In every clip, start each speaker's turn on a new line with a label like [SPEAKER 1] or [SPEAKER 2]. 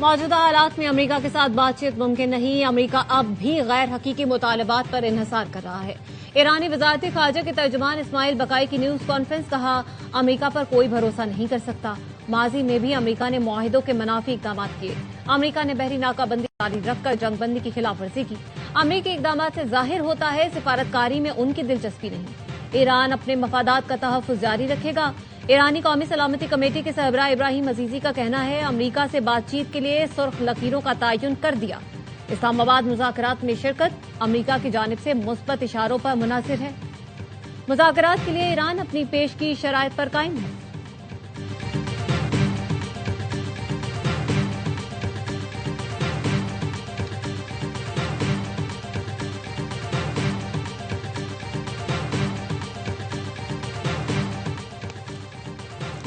[SPEAKER 1] मौजूदा हालात में अमेरिका के साथ बातचीत मुमकिन नहीं। अमेरिका अब भी गैर हकीकी मुतालबात पर इन्हिसार कर रहा है। ईरानी वजारती खारजा के तर्जुमान इस्माइल बकाई की न्यूज कॉन्फ्रेंस कहा, अमेरिका पर कोई भरोसा नहीं कर सकता। माजी में भी अमेरिका ने मुआहिदों के मुनाफी इकदाम किए। अमेरिका ने बहरी नाकाबंदी जारी रखकर जंगबंदी की खिलाफवर्जी की। अमेरिकी इकदाम से जाहिर होता है सिफारतकारी में उनकी दिलचस्पी नहीं। ईरान अपने मफादात का तहफ़्फ़ुज़ जारी रखेगा। ईरानी कौमी सलामती कमेटी के सरबराह इब्राहिम अजीजी का कहना है, अमेरिका से बातचीत के लिए सुर्ख लकीरों का तयन कर दिया। इस्लामाबाद मुज़ाकरात में शिरकत अमेरिका की जानिब से मुस्बत इशारों पर मुनासिर है। मुज़ाकरात के लिए ईरान अपनी पेश की शराइत पर कायम है।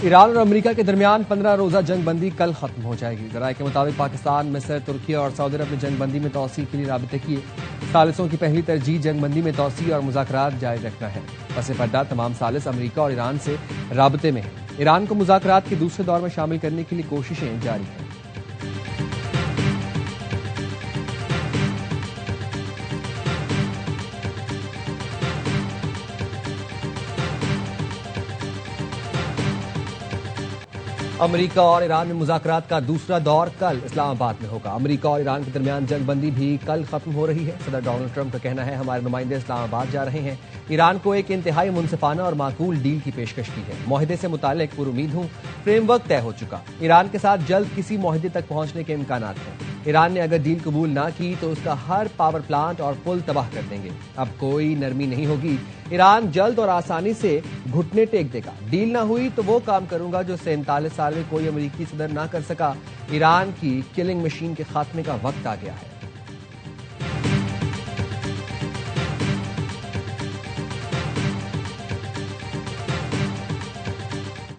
[SPEAKER 2] ईरान और अमेरिका के दरमियान 15 रोजा जंग बंदी कल खत्म हो जाएगी। जराये के मुताबिक पाकिस्तान, मिस्र, तुर्की और सऊदी अरब ने जंग बंदी में तोसी के लिए राबते किए। सालिसों की पहली तरजीह जंग बंदी में तोसी और मुज़ाकरात जारी रखना है। पस पर्दा तमाम सालिस अमेरिका और ईरान से राबते में हैं। ईरान को मुज़ाकरात के दूसरे दौर में शामिल करने के लिए कोशिशें जारी हैं। अमेरिका और ईरान में मुज़ाकरात का दूसरा दौर कल इस्लामाबाद में होगा। अमेरिका और ईरान के दरमियान जंगबंदी भी कल खत्म हो रही है। सदर डोनाल्ड ट्रंप का कहना है, हमारे नुमाइंदे इस्लामाबाद जा रहे हैं। ईरान को एक इंतहाई मुनसिफाना और माकूल डील की पेशकश की है। मुआहदे से मुतालिक पुरुमीद हूं, फ्रेमवर्क तय हो चुका। ईरान के साथ जल्द किसी मुआहदे तक पहुंचने के इम्कानात हैं। ईरान ने अगर डील कबूल ना की तो उसका हर पावर प्लांट और पुल तबाह कर देंगे। अब कोई नरमी नहीं होगी। ईरान जल्द और आसानी से घुटने टेक देगा। डील ना हुई तो वो काम करूंगा जो 47 साल में कोई अमेरिकी सदर ना कर सका। ईरान की किलिंग मशीन के खात्मे का वक्त आ गया है।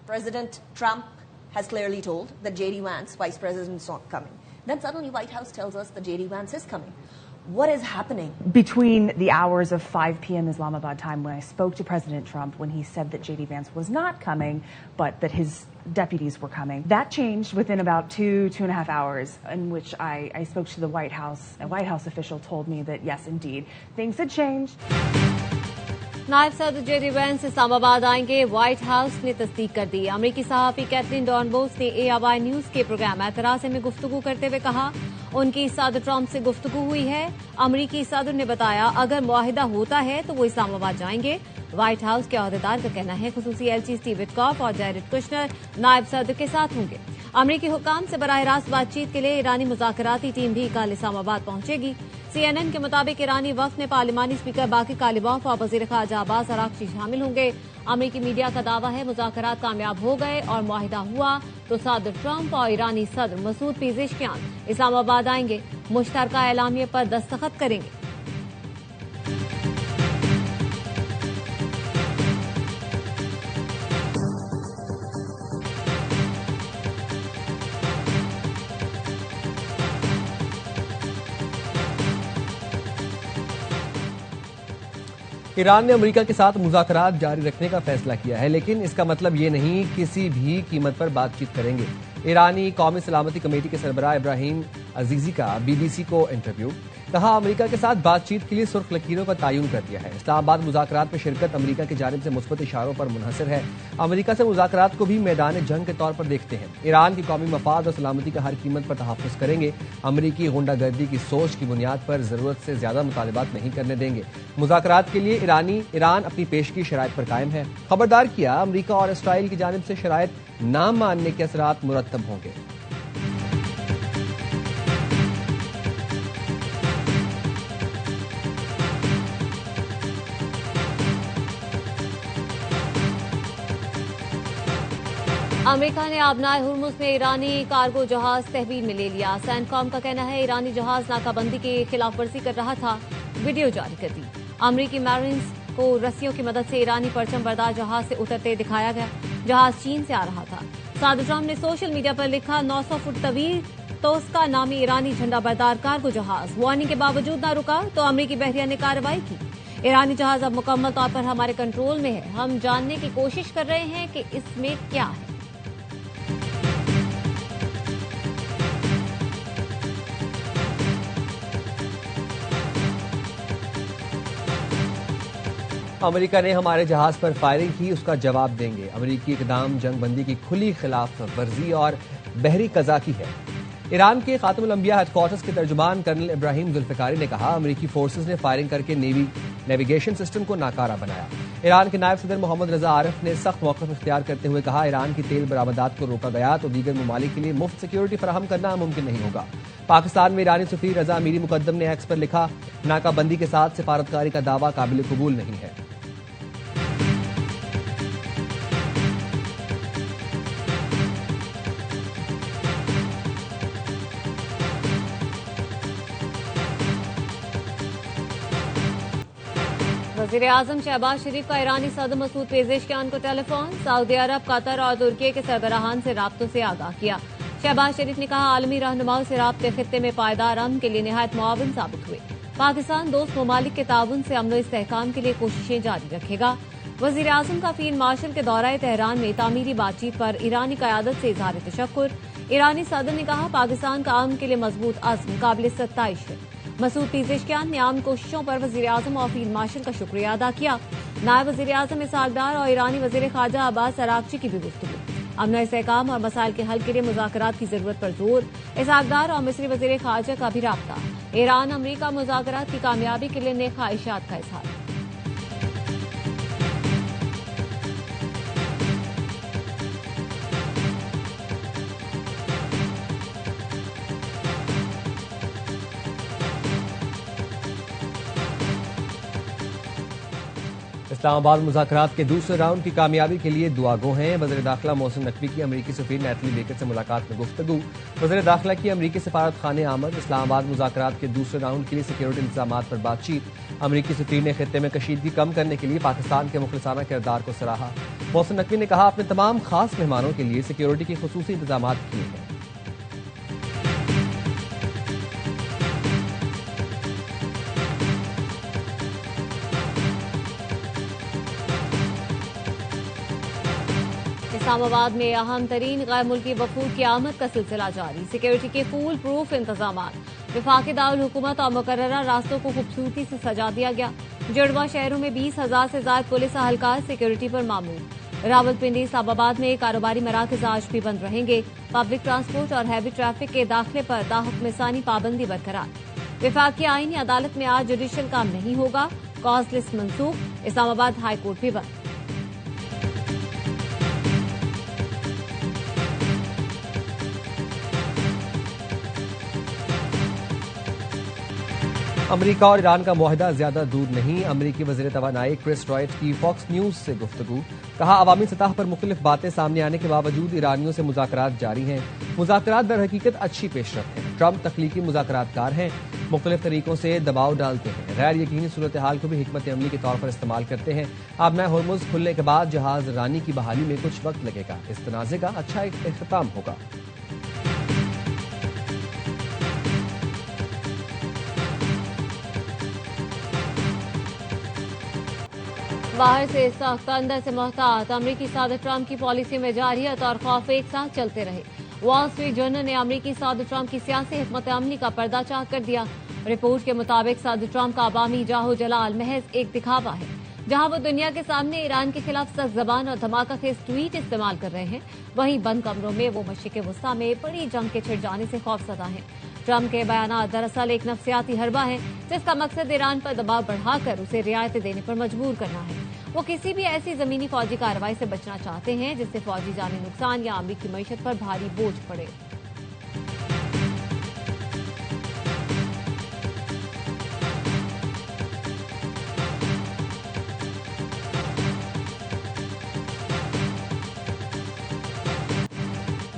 [SPEAKER 3] President Trump has clearly told that J.D. Vance, Vice President, is not coming. Then suddenly White House tells us that J.D. Vance is coming. What is happening?
[SPEAKER 4] Between the hours of 5 p.m. Islamabad time, when I spoke to President Trump, when he said that J.D. Vance was not coming, but that his deputies were coming, that changed within about 2.5 hours, in which I spoke to the White House. A White House official told me that, yes, indeed, things had changed.
[SPEAKER 1] नायब सदर JD Vance Islamabad आएंगे, white house ने तस्दीक कर दी। अमेरिकी सहाफी Catherine डॉनबोस ने ARY news के programme एतराज़ में गुफ्तगू करते हुए कहा, उनकी सदर ट्रंप से गुफ्तगू हुई है। अमेरिकी सदर ने बताया, अगर मुआहिदा होता है तो वो इस्लामाबाद जाएंगे। व्हाइट हाउस के अहदेदार का कहना है, खुसूसी एलची स्टीव विटकॉफ और जैरेड कुशनर नायब सदर के साथ होंगे। अमेरिकी हुक्काम से बराह रास्त बातचीत के लिए ईरानी मुज़ाकराती टीम भी कल इस्लामाबाद पहुंचेगी। CNN के मुताबिक ईरानी वफ्द में पार्लिमानी स्पीकर बाकी कालिबाफ और वज़ीर ख़ारजा अब्बास अराग़ची शामिल होंगे। अमेरिकी मीडिया का दावा है, मुज़ाकरात कामयाब हो गए और मुआहिदा हुआ तो सदर ट्रंप और ईरानी सदर मसूद पेज़ेश्कियान इस्लामाबाद आएंगे, मुश्तरका एलामिया पर दस्तखत करेंगे।
[SPEAKER 2] ईरान ने अमेरिका के साथ मुज़ाकरात जारी रखने का फैसला किया है, लेकिन इसका मतलब ये नहीं किसी भी कीमत पर बातचीत करेंगे। ईरानी कौमी सलामती कमेटी के सरबराह इब्राहिम अजीजी का BBC को इंटरव्यू, कहा, अमेरिका के साथ बातचीत के लिए सुर्ख लकीरों का तयन कर दिया है। इस्लामाबाद मुज़ाकरात में शिरकत अमेरिका की जानिब से मुस्बत इशारों पर मुनहसर है। अमेरिका से मुज़ाकरात को भी मैदान जंग के तौर पर देखते हैं। ईरान की कौमी मफाद और सलामती का हर कीमत पर तहफ़्फ़ुज़ करेंगे। अमेरिकी गुंडागर्दी की सोच की बुनियाद पर ज़रूरत से ज़्यादा मुतालिबात नहीं करने देंगे। मुज़ाकरात के लिए ईरान अपनी पेशगी शराइत पर कायम है। खबरदार किया, अमेरिका और इसराइल की जानिब से शराइत न मानने के असरात मुरत्तब होंगे।
[SPEAKER 1] अमेरिका ने आबनाए हुर्मुज़ में ईरानी कार्गो जहाज तहवील में ले लिया। सैनकॉम का कहना है, ईरानी जहाज नाकाबंदी की खिलाफवर्जी कर रहा था, वीडियो जारी कर दी। अमेरिकी मैरिन्स को रस्सियों की मदद से ईरानी परचम बरदार जहाज से उतरते दिखाया गया। जहाज चीन से आ रहा था। सदर ट्रंप ने सोशल मीडिया पर लिखा, 900 फुट तवील तोस्का नामी ईरानी झंडा बरदार कार्गो जहाज वार्निंग के बावजूद न रुका तो अमेरिकी बहरिया ने कार्रवाई की। ईरानी जहाज अब मुकम्मल तौर पर हमारे कंट्रोल में है। हम जानने की कोशिश कर रहे हैं कि इसमें क्या है।
[SPEAKER 2] अमेरिका ने हमारे जहाज पर फायरिंग की, उसका जवाब देंगे। अमेरिकी इकदाम जंगबंदी की खुली खिलाफ वर्जी और बहरी कज़ाकी है। ईरान के खातमुल अंबिया हेडक्वार्टर्स के तर्जुमान कर्नल इब्राहिम जुल्फिकारी ने कहा, अमेरिकी फोर्सेज ने फायरिंग करके नेविगेशन सिस्टम को नाकारा बनाया। ईरान के नायब सदर मोहम्मद रजा आरिफ ने सख्त मौक़िफ़ इख्तियार करते हुए कहा, ईरान की तेल बरामदात को रोका गया तो दीगर ममालिक के लिए मुफ्त सिक्योरिटी फराहम करना मुमकिन नहीं होगा। पाकिस्तान में ईरानी सफ़ीर रजा मीरी मुकद्दम ने एक्स पर लिखा, नाकाबंदी के साथ सिफारतकारी का दावा काबिल कबूल नहीं है।
[SPEAKER 1] वज़ीर-ए-आज़म शहबाज शरीफ का ईरानी सदर मसूद पेज़ेशकियान को टेलीफोन। सऊदी अरब, कतर और तुर्की के सरबराहान से राब्तों से आगाह किया। शहबाज शरीफ ने कहा, आलमी रहनुमाओं से राब्ते खित्ते में पायदार अमन के लिए निहायत मुआविन साबित हुए। पाकिस्तान दोस्त ममालिक के ताउन से अमन इस्तेहकाम के लिए कोशिशें जारी रखेगा। वज़ीर-ए-आज़म का फील्ड मार्शल के दौरे तेहरान में तामीरी बातचीत पर ईरानी क़यादत से इज़हार तशक्कुर। ईरानी सदर ने कहा, पाकिस्तान का अमन के लिए मजबूत अज़्म काबिल सत्ताइश है। मसूद पेज़ेशकियान ने आम कोशिशों पर वज़ीर-ए-आज़म और फील्ड मार्शल का शुक्रिया अदा किया। नायब वज़ीर-ए-आज़म इसहाक डार और ईरानी वज़ीर ख़ारजा अब्बास अराग़ची की भी गुफ्तगू। अमन इस्तेहकाम और मसाइल के हल के लिए मुज़ाकरात की जरूरत पर जोर। इसहाक डार और मिस्री वज़ीर ख़ारजा का भी राब्ता। ईरान अमरीका मुज़ाकरात की कामयाबी के लिए नेक ख्वाहिशात का इज़हार।
[SPEAKER 2] इस्लामाबाद मुज़ाकरात के दूसरे राउंड की कामयाबी के लिए दुआ गो हैं। वज़ीर दाखिला मोहसिन नकवी की अमरीकी सफ़ीर नैथली बेकर से मुलाकात में गुफ्तगू। वज़ीर दाखिला की अमरीकी सफारत खाने आमद। इस्लामाबाद मुज़ाकरात के दूसरे राउंड के लिए सिक्योरिटी इंतजामात पर बातचीत। अमरीकी सफ़ीर ने खित्ते में कशीदगी कम करने के लिए पाकिस्तान के मुखलिसाना किरदार को सराहा। मोहसिन नकवी ने कहा, अपने तमाम खास मेहमानों के लिए सिक्योरिटी के खुसूसी इंतजामात किए हैं।
[SPEAKER 1] इस्लामाबाद में अहम तरीन गैर मुल्की वफूद की आमद का सिलसिला जारी। सिक्योरिटी के फूल प्रूफ इंतजाम। विफाकी दारुल हुकूमत और मुकर्ररा रास्तों को खूबसूरती से सजा दिया गया। जुड़वा शहरों में 20,000 से ज्यादा पुलिस अहलकार सिक्योरिटी पर मामूल। रावलपिंडी, इस्लामाबाद में कारोबारी मराकज आज भी बंद रहेंगे। पब्लिक ट्रांसपोर्ट और हैवी ट्रैफिक के दाखिले पर ताहुक्मसानी पाबंदी बरकरार। विफाकी आईनी अदालत में आज जुडिशल काम नहीं होगा। कॉज लिस्ट मनसूख। इस्लामाबाद हाई कोर्ट भी बंद।
[SPEAKER 2] अमेरिका और ईरान का मुआहिदा ज्यादा दूर नहीं। अमेरिकी वज़ीर तवानाई क्रिस रॉयट की फॉक्स न्यूज से गुफ्तगू। कहा, अवामी सतह पर मुख्तलिफ बातें सामने आने के बावजूद ईरानियों से मुज़ाकरात जारी हैं। मुज़ाकरात दर हकीकत अच्छी पेशरफ्त है। ट्रंप तख्लीकी मुज़ाकरातकार हैं, मुख्तलिफ तरीकों से दबाव डालते हैं, गैर यकीनी सूरत हाल को भी हिकमत अमली के तौर पर इस्तेमाल करते हैं। आबना हॉर्मुज़ खुलने के बाद जहाज रानी की बहाली में कुछ वक्त लगेगा। इस तनाज़े का अच्छा इख्तिताम होगा।
[SPEAKER 1] बाहर से सख्त, अंदर से मोहतात। अमरीकी सदर ट्रंप की पॉलिसी में जारियत और खौफ एक साथ चलते रहे। वॉल स्ट्रीट जर्नल ने अमरीकी सदर ट्रंप की सियासी हिकमत अमली का पर्दाचार कर दिया। रिपोर्ट के मुताबिक सदर ट्रंप का अवामी जाहो जलाल महज एक दिखावा है। जहां वो दुनिया के सामने ईरान के खिलाफ सख्त जबान और धमाका खेज ट्वीट इस्तेमाल कर रहे हैं, वहीं बंद कमरों में वो मशरिक़ वस्ता में बड़ी जंग के छिड़ जाने से खौफजदा हैं। ट्रंप के बयानात दरअसल एक नफ्सियाती हरबा है, जिसका मकसद ईरान पर दबाव बढ़ाकर उसे रियायतें देने पर मजबूर करना है। वो किसी भी ऐसी जमीनी फौजी कार्रवाई से बचना चाहते हैं जिससे फौजी जानी नुकसान या अमरीकी मईशत पर भारी बोझ पड़े।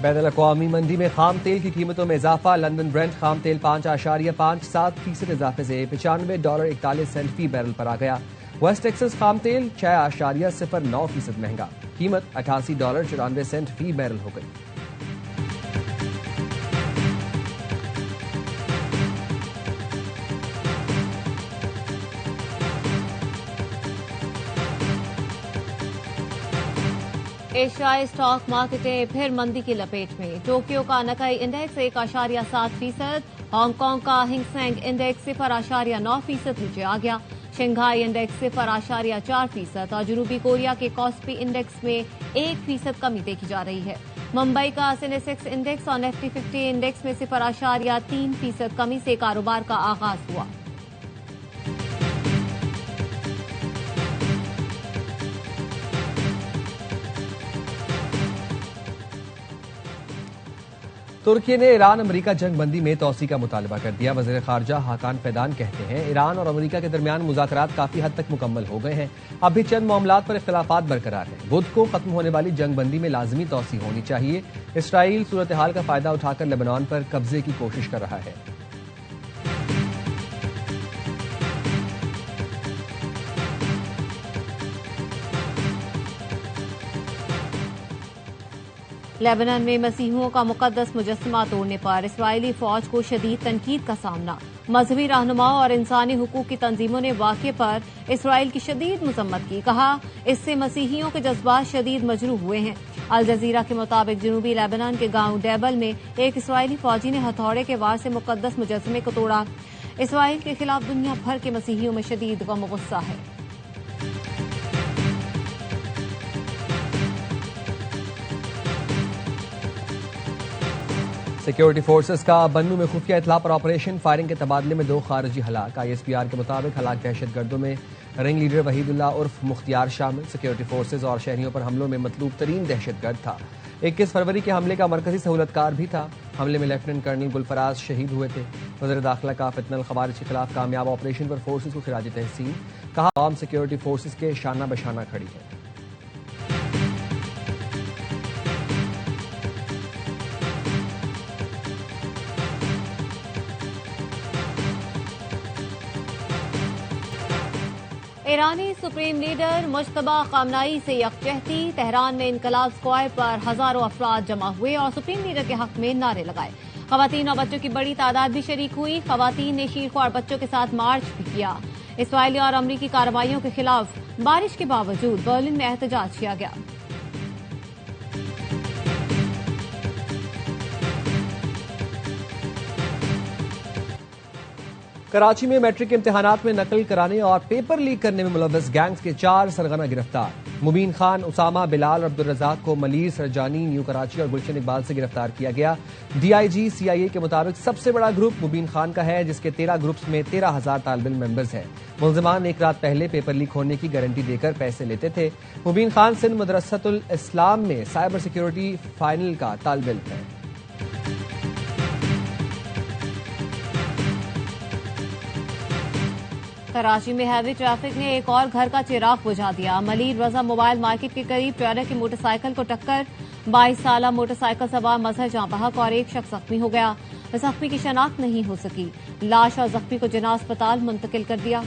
[SPEAKER 2] बैनुल-अक़वामी मंडी में खाम तेल की कीमतों में इजाफा। लंदन ब्रेंट खाम तेल 5.57% इजाफे से $95.41 फी बैरल पर आ गया। वेस्ट टेक्सास खाम तेल 6.09% महंगा, कीमत $88.94 फी बैरल हो गई।
[SPEAKER 1] एशियाई स्टॉक मार्केटें फिर मंदी की लपेट में। टोक्यो का नकाई इंडेक्स 1.7%, हांगकांग का हिंग सेंग इंडेक्स 0.9% नीचे आ गया। शंघाई इंडेक्स 0.4% और जनूबी कोरिया के कॉस्पी इंडेक्स में 1% कमी देखी जा रही है। मुंबई का सेंसेक्स इंडेक्स और निफ्टी 50 इंडेक्स में 0.3% कमी से कारोबार का आगाज हुआ।
[SPEAKER 2] तुर्की ने ईरान अमेरिका जंगबंदी में तोसी का मुतालबा कर दिया। वज़ीर ख़ारजा हाकान फैदान कहते हैं ईरान और अमेरिका के दरमियान मुज़ाकरात काफी हद तक मुकम्मल हो गए हैं, अब भी चंद मामलात पर इख्तिलाफात बरकरार हैं। बुध को खत्म होने वाली जंगबंदी में लाजमी तोसी होनी चाहिए। इसराइल सूरत हाल का फायदा उठाकर लेबनान पर कब्जे की कोशिश कर रहा है।
[SPEAKER 1] लेबनान में मसीहियों का मुकद्दस मुजस्समा तोड़ने पर इस्राएली फौज को शदीद तनकीद का सामना। मजहबी रहनुमाओं और इंसानी हुकूक की तंजीमों ने वाक़े पर इस्राएल की शदीद मजम्मत की। कहा इससे मसीहियों के जज्बात शदीद मजरूह हुए हैं। अल जजीरा के मुताबिक जनूबी लेबनान के गांव डेबल में एक इस्राएली फौजी ने हथौड़े के वार से मुकद्दस मुजस्समे को तोड़ा। इस्राएल के खिलाफ दुनिया भर के मसीहियों में शदीद गम और गुस्सा है।
[SPEAKER 2] सिक्योरिटी फोर्सेस का बन्नू में खुफिया इतला पर ऑपरेशन, फायरिंग के तबादले में 2 खारजी हलाक। ISPR के मुताबिक हलाक दहशतगर्दों में रिंग लीडर वहीदुल्ला उर्फ मुख्तियार शामिल। सिक्योरिटी फोर्सेस और शहरियों पर हमलों में मतलूब तरीन दहशतगर्द था। 21 फरवरी के हमले का मरकजी सहूलतकार भी था। हमले में लेफ्टिनेंट कर्नल गुलफराज शहीद हुए थे। वज़ीर दाखिला का फितनल खवारिज के खिलाफ कामयाब ऑपरेशन पर फोर्सेस को खिराज तहसीन। कहा आवाम सिक्योरिटी फोर्सेस के शाना बशाना खड़ी है।
[SPEAKER 1] ईरानी सुप्रीम लीडर मुज्तबा खामनाई से यकजहती। तेहरान में इनकलाब स्क्वायर पर हजारों अफराद जमा हुए और सुप्रीम लीडर के हक में नारे लगाए। खवातीन और बच्चों की बड़ी तादाद भी शरीक हुई। खवातीन ने शीरख्वार बच्चों के साथ मार्च भी किया। इसराइली और अमरीकी कार्रवाइयों के खिलाफ बारिश के बावजूद बर्लिन में एहतजाज किया गया।
[SPEAKER 2] कराची में मैट्रिक इम्तिहानात में नकल कराने और पेपर लीक करने में मुलव्वस गैंग्स के 4 सरगना गिरफ्तार। मुबीन खान, उसामा, बिलाल और अब्दुल रज़ाक को मलीर, सरजानी, न्यू कराची और गुलशन इकबाल से गिरफ्तार किया गया। DIG CIA के मुताबिक सबसे बड़ा ग्रुप मुबीन खान का है, जिसके 13 ग्रुप्स में 13,000 तालिब मेंबर्स हैं। मुल्जिमान एक रात पहले पेपर लीक होने की गारंटी देकर पैसे लेते थे। मुबीन खान सिंध मदरसतुल इस्लाम में साइबर सिक्योरिटी फाइनल का तालिब इल्म है।
[SPEAKER 1] कराची में हैवी ट्रैफिक ने एक और घर का चिराग बुझा दिया। मलीर रजा मोबाइल मार्केट के करीब ट्रेलर की मोटरसाइकिल को टक्कर। 22 साला मोटरसाइकिल सवार मजहर जहां बहक और एक शख्स जख्मी हो गया। जख्मी की शनाख्त नहीं हो सकी। लाश और जख्मी को जिना अस्पताल मुंतकिल कर दिया।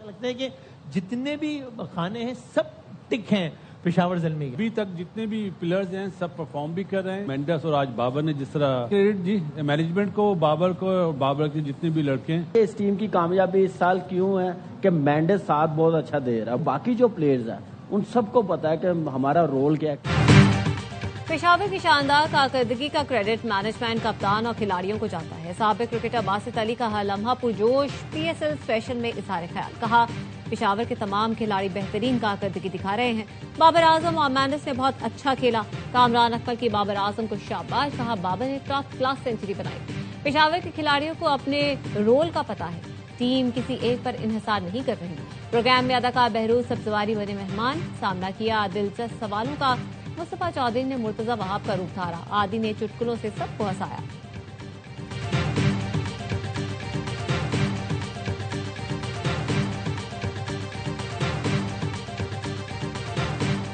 [SPEAKER 5] लगता है कि जितने भी खाने हैं सब टिक हैं पेशावर ज़ल्मी के।
[SPEAKER 6] अभी तक जितने भी पिलर्स हैं सब परफॉर्म भी कर रहे हैं। मेंडस और आज बाबर ने जिस तरह क्रेडिट जी मैनेजमेंट को, बाबर को और बाबर के जितने भी लड़के हैं।
[SPEAKER 7] इस टीम की कामयाबी इस साल क्यों है कि मेंडस साथ बहुत अच्छा दे रहा है। बाकी जो प्लेयर्स हैं उन सबको पता है कि हमारा रोल क्या है।
[SPEAKER 1] पेशावर की शानदार कारकर्दगी का क्रेडिट मैनेजमेंट, कप्तान और खिलाड़ियों को जाता है। साबिक क्रिकेटर बासित अली का हर लम्हा पुरजोश PSL स्पेशल में इज़हार ख्याल। कहा पेशावर के तमाम खिलाड़ी बेहतरीन कारकर्दगी दिखा रहे हैं। बाबर आजम और मेंडिस ने बहुत अच्छा खेला। कामरान अकमल की बाबर आजम को शाबाश। कहा बाबर ने टॉप क्लास सेंचुरी बनाई। पेशावर के खिलाड़ियों को अपने रोल का पता है। टीम किसी एक पर इन्हिसार नहीं कर रही। प्रोग्राम में अदाकार बहरूज सब्जवारी बने मेहमान। सामना किया दिलचस्प सवालों का। मुस्तफा चौधरी ने मुर्तजा वहाब का रूप धारा। आदि ने चुटकुलों से सबको हंसाया।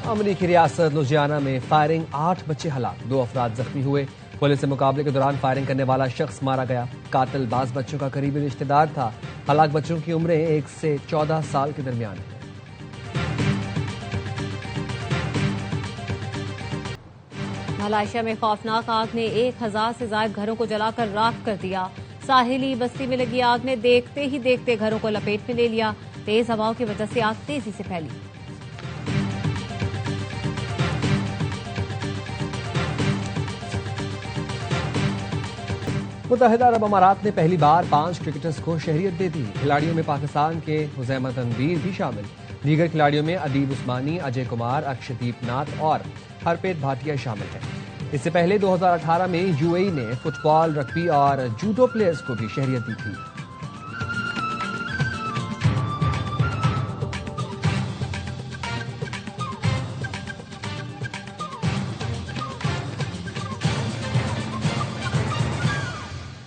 [SPEAKER 2] अमरीकी रियासत लुजियाना में फायरिंग, 8 बच्चे हलाक, 2 अफराद जख्मी हुए। पुलिस से मुकाबले के दौरान फायरिंग करने वाला शख्स मारा गया। कातिल बाज बच्चों का करीबी रिश्तेदार था। हलाक बच्चों की उम्रें 1 से 14 साल के दरमियान है।
[SPEAKER 1] मलाइशिया में खौफनाक आग ने 1000 से ज्यादा घरों को जलाकर राख कर दिया। साहिली बस्ती में लगी आग ने देखते ही देखते घरों को लपेट में ले लिया। तेज हवाओं की वजह से आग तेजी से फैली।
[SPEAKER 2] मुत्तहिदा अरब अमारात ने पहली बार 5 क्रिकेटर्स को शहरियत दे दी। खिलाड़ियों में पाकिस्तान के हुज़ैमा तनवीर भी शामिल। दीगर खिलाड़ियों में अदीब उस्मानी, अजय कुमार, अक्षदीप नाथ और हरप्रीत भाटिया शामिल हैं। इससे पहले 2018 में यूएई ने फुटबॉल, रग्बी और जूडो प्लेयर्स को भी शहरियत दी थी।